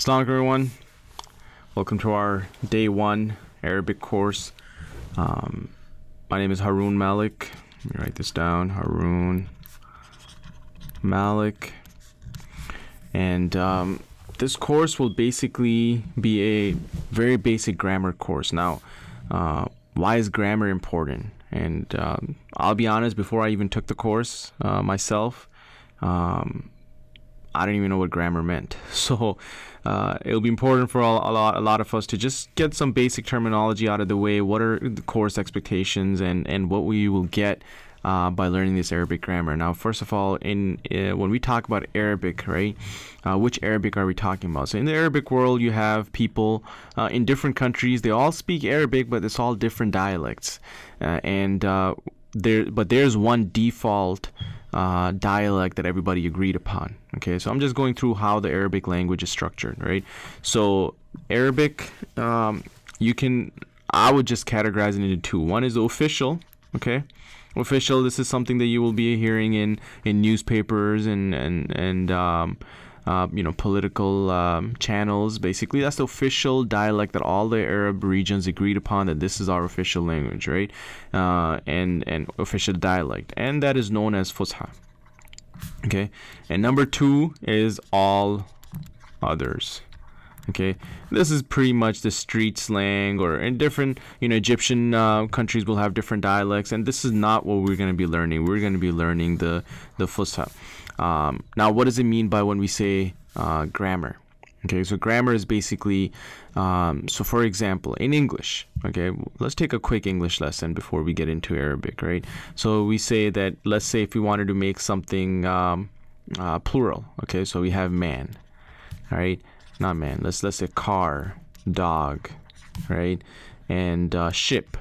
Assalamu alaikum everyone. Welcome to our day 1 Arabic course. My name is Haroon Malik. Let me write this down. Haroon Malik. And this course will basically be a very basic grammar course. Now, why is grammar important? And I'll be honest, before I even took the course myself, I didn't even know what grammar meant. So it'll be important for a lot of us to just get some basic terminology out of the way. What are the course expectations and what we will get by learning this Arabic grammar. Now, first of all, when we talk about Arabic, right, which Arabic are we talking about? So in the Arabic world, you have people in different countries. They all speak Arabic, but it's all different dialects. There's one default dialect that everybody agreed upon. Okay, so I'm just going through how the Arabic language is structured, right? So Arabic, I would just categorize it into two. One is the official, okay? Official, this is something that you will be hearing in newspapers and political channels. Basically, that's the official dialect that all the Arab regions agreed upon, that this is our official language, right? And official dialect, and that is known as Fusha. Okay, and number 2 is all others. Okay, this is pretty much the street slang, or in different, Egyptian countries will have different dialects, and this is not what we're going to be learning. We're going to be learning the Fusha. Now, what does it mean by when we say grammar? Okay, so grammar is basically, so for example, in English, okay, let's take a quick English lesson before we get into Arabic, right? So we say that, let's say if we wanted to make something plural, okay, so we have man, all right, not man, let's say car, dog, right, and ship.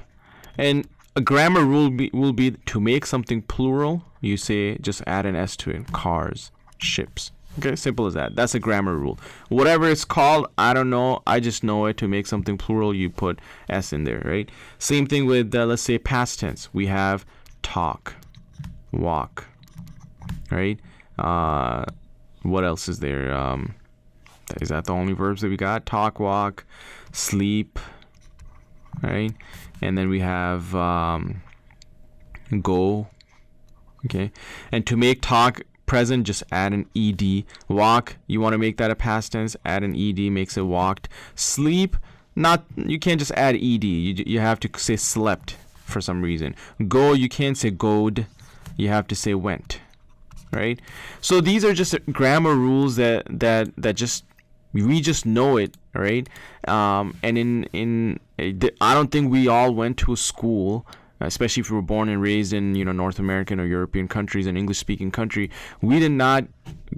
And a grammar rule will be to make something plural, you say just add an S to it, cars, ships. Okay, simple as that. That's a grammar rule. Whatever it's called, I don't know. I just know it. To make something plural, you put S in there, right? Same thing with, let's say, past tense. We have talk, walk, right? What else is there? Is that the only verbs that we got? Talk, walk, sleep, right? And then we have go, okay? And to make talk present, just add an ed. Walk, you want to make that a past tense, add an ed, makes it walked. Sleep, you can't just add ed, you have to say slept for some reason. Go, you can't say goed, you have to say went, right? So these are just grammar rules that just we just know it, right? And I don't think we all went to a school, especially if we were born and raised in North American or European countries, an English-speaking country. We did not.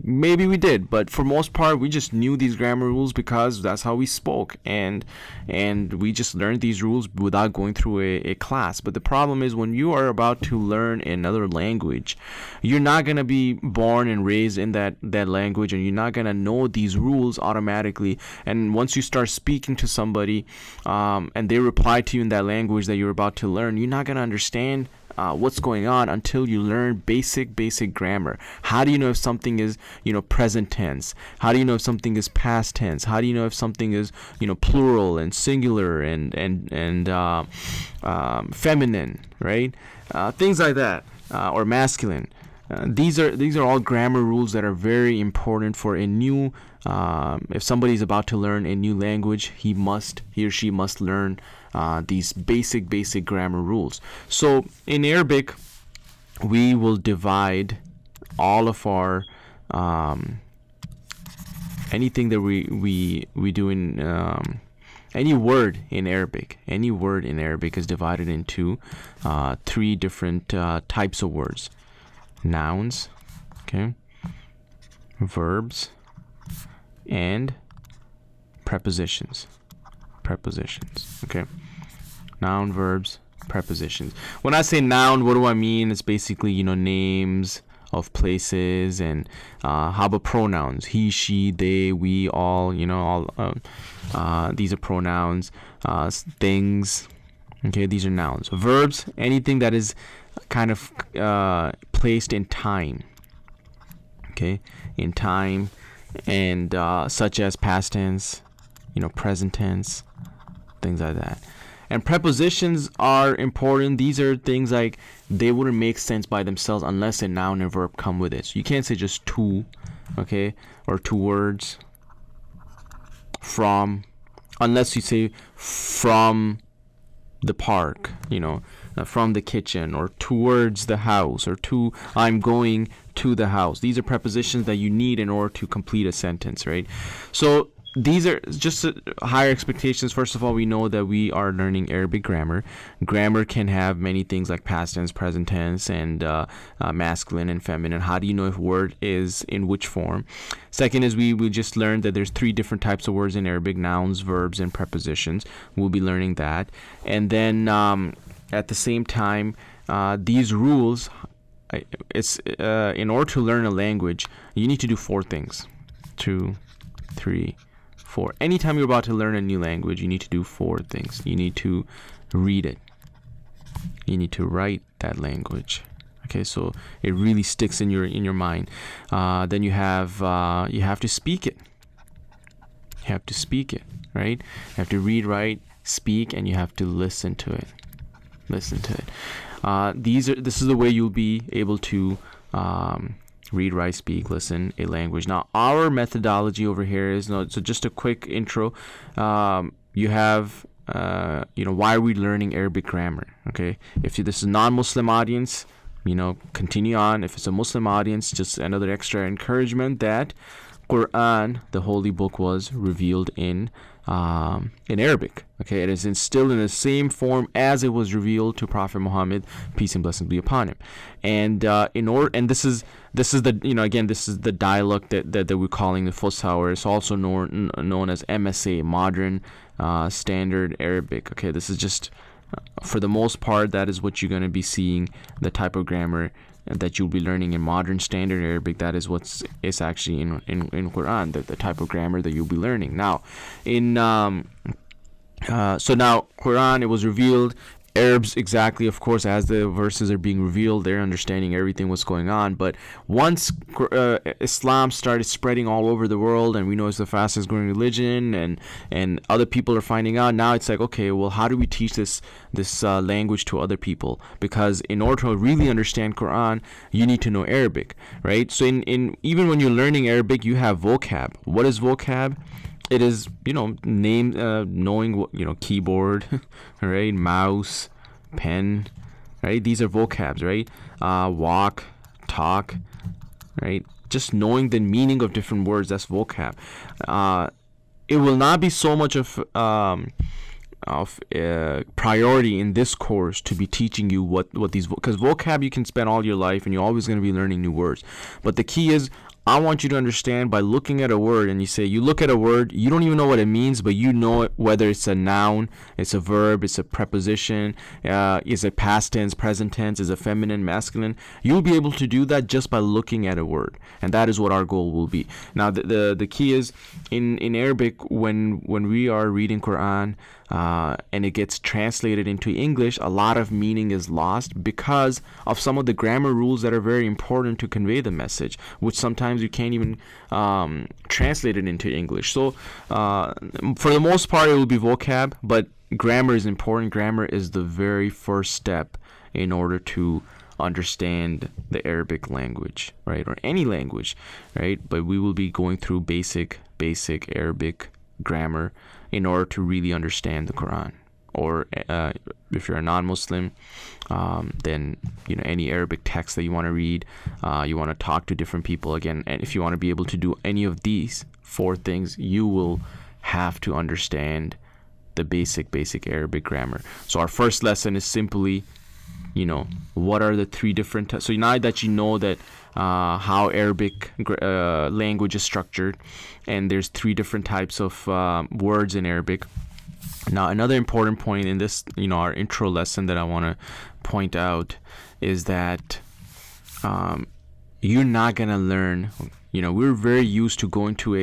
Maybe we did, but for most part, we just knew these grammar rules because that's how we spoke, and we just learned these rules without going through a class. But the problem is, when you are about to learn another language, you're not gonna be born and raised in that language, and you're not gonna know these rules automatically. And once you start speaking to somebody, and they reply to you in that language that you're about to learn, you're not gonna understand what's going on until you learn basic grammar. How do you know if something is present tense? How do you know if something is past tense? How do you know if something is plural and singular and feminine, right? Things like that, or masculine. These are all grammar rules that are very important for a new. If somebody's about to learn a new language, he or she must learn these basic grammar rules. So in Arabic, we will divide all of our anything that we do in any word in Arabic. Any word in Arabic is divided into 3 different types of words: nouns, okay, verbs, and prepositions. Okay, noun, verbs, prepositions. When I say noun, what do I mean? It's basically names of places. And how about pronouns? He, she, they, we, all. These are pronouns. Things, okay, these are nouns. Verbs, anything that is kind of placed in time, okay, in time. and such as past tense, present tense, things like that. And prepositions are important. These are things like they wouldn't make sense by themselves unless a noun and verb come with it. So you can't say just to, okay, or two words, from, unless you say from the park, from the kitchen, or towards the house, or to, I'm going to the house. These are prepositions that you need in order to complete a sentence, right? So these are just higher expectations. First of all, we know that we are learning Arabic grammar. Grammar can have many things like past tense, present tense, and masculine and feminine. How do you know if word is in which form? Second is we just learned that there's 3 different types of words in Arabic: nouns, verbs, and prepositions. We'll be learning that. And then at the same time, these rules, it's in order to learn a language, you need to do 4 things. 2, 3, 4. Anytime you're about to learn a new language, you need to do 4 things. You need to read it. You need to write that language. Okay, so it really sticks in your mind. Then you have to speak it. You have to speak it, right? You have to read, write, speak, and you have to listen to it. Listen to it. This is the way you'll be able to read, write, speak, listen a language. Now, our methodology over here is, so just a quick intro. You have, why are we learning Arabic grammar? Okay, if this is a non-Muslim audience, continue on. If it's a Muslim audience, just another extra encouragement that Quran, the holy book, was revealed in Arabic. Okay, it is still in the same form as it was revealed to Prophet Muhammad, peace and blessings be upon him. And this is the again, this is the dialect that we're calling the Fusha, or it's also known as MSA, Modern Standard Arabic. Okay, this is just for the most part, that is what you're going to be seeing, the type of grammar that you'll be learning in Modern Standard Arabic. That is what's actually in Quran, the type of grammar that you'll be learning. Now, so now Quran, it was revealed. Arabs, exactly, of course, as the verses are being revealed, they're understanding everything what's going on. But once Islam started spreading all over the world, and we know it's the fastest growing religion, and other people are finding out, now it's like, okay, well, how do we teach this language to other people? Because in order to really understand Quran, you need to know Arabic, right? So in even when you're learning Arabic, you have vocab. What is vocab? It is, knowing what, keyboard, right? Mouse, pen, right? These are vocabs, right? Walk, talk, right? Just knowing the meaning of different words, that's vocab. It will not be so much of priority in this course to be teaching you what these, because vocab you can spend all your life and you're always going to be learning new words. But the key is, I want you to understand by looking at a word, and you look at a word, you don't even know what it means, but you know it, whether it's a noun, it's a verb, it's a preposition, is it past tense, present tense, is it feminine, masculine. You'll be able to do that just by looking at a word, and that is what our goal will be. Now, the key is in Arabic, when we are reading Quran, and it gets translated into English, a lot of meaning is lost because of some of the grammar rules that are very important to convey the message, which sometimes you can't even translate it into English. So for the most part, it will be vocab, but grammar is important. Grammar is the very first step in order to understand the Arabic language, right, or any language, right? But we will be going through basic Arabic grammar in order to really understand the Quran. Or if you're a non-Muslim, then any Arabic text that you want to read, you want to talk to different people again, and if you want to be able to do any of these 4 things, you will have to understand the basic Arabic grammar. So our first lesson is simply, what are the 3 different so now that you know that how Arabic language is structured, and there's 3 different types of words in Arabic. Now, another important point in this, our intro lesson that I want to point out is that you're not gonna learn. We're very used to going to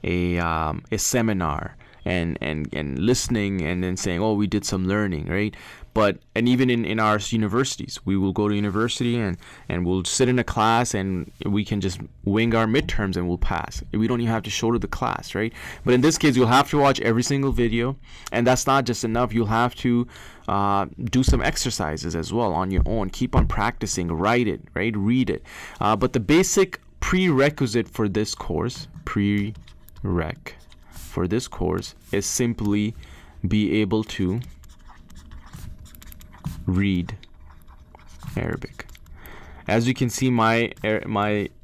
a seminar and listening and then saying, oh, we did some learning, right? And even in our universities, we will go to university and we'll sit in a class and we can just wing our midterms and we'll pass. We don't even have to show to the class, right? But in this case, you'll have to watch every single video, and that's not just enough. You'll have to do some exercises as well on your own. Keep on practicing, write it, right? Read it. But the basic prerequisite for this course, is simply be able to read Arabic. As you can see, my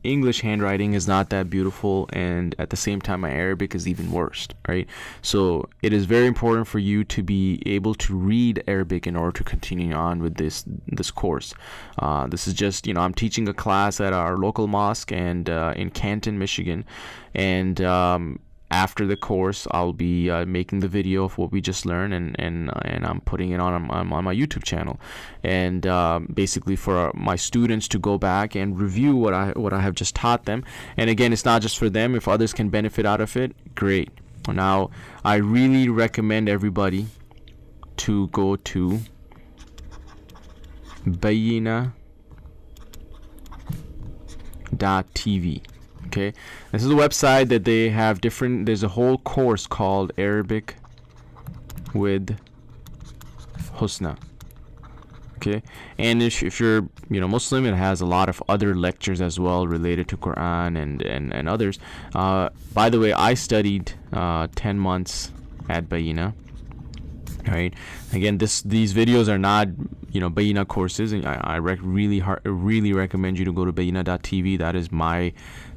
English handwriting is not that beautiful, and at the same time my Arabic is even worse, right? So it is very important for you to be able to read Arabic in order to continue on with this course. This is just, I'm teaching a class at our local mosque and in Canton, Michigan, and after the course, I'll be making the video of what we just learned, and I'm putting it on my YouTube channel, and basically for my students to go back and review what I have just taught them. And again, it's not just for them. If others can benefit out of it, great. Now, I really recommend everybody to go to bayina.tv. Okay, this is a website that they have there's a whole course called Arabic with Husna. Okay, and if you're Muslim, it has a lot of other lectures as well related to Quran and others. By the way, I studied 10 months at Bayina. Right, again, these videos are not Bayina courses, and I really recommend you to go to bayina.tv. That is my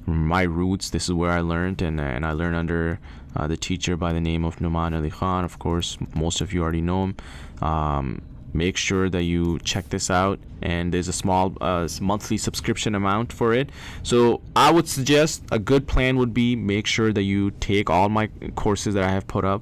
roots. This is where I learned, and I learned under the teacher by the name of Numan Ali Khan. Of course, most of you already know him. Make sure that you check this out, and there's a small monthly subscription amount for it. So I would suggest a good plan would be make sure that you take all my courses that I have put up.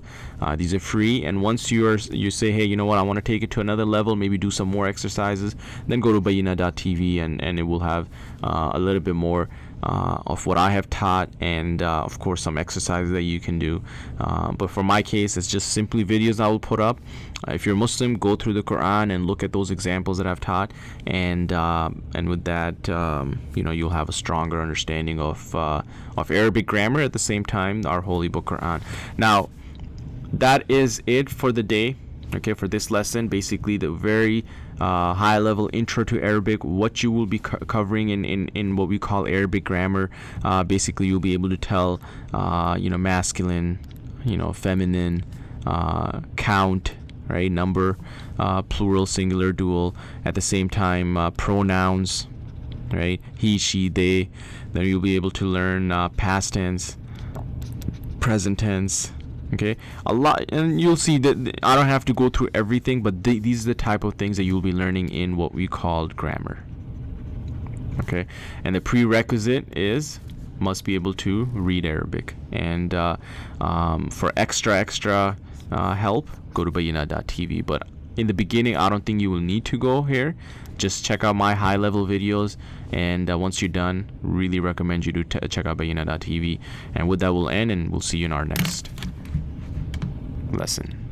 These are free, and once you say, hey, you know what, I want to take it to another level, maybe do some more exercises, then go to bayina.tv, and it will have a little bit more of what I have taught, and of course some exercises that you can do. But for my case, it's just simply videos I will put up. If you're Muslim, go through the Quran and look at those examples that I've taught, and with that, you'll have a stronger understanding of Arabic grammar, at the same time our holy book Quran. Now, that is it for the day. Okay, for this lesson, basically the very high level intro to Arabic, what you will be covering in what we call Arabic grammar. Basically, you'll be able to tell masculine, feminine, count, right, number, plural, singular, dual. At the same time, pronouns, right, he, she, they. Then you'll be able to learn past tense, present tense. Okay, a lot, and you'll see that I don't have to go through everything, but these are the type of things that you'll be learning in what we called grammar. Okay, and the prerequisite is must be able to read Arabic, and for extra help, go to bayina.tv. But in the beginning, I don't think you will need to go here. Just check out my high level videos, and once you're done, really recommend you to check out bayina.tv. And with that, we'll end, and we'll see you in our next lesson.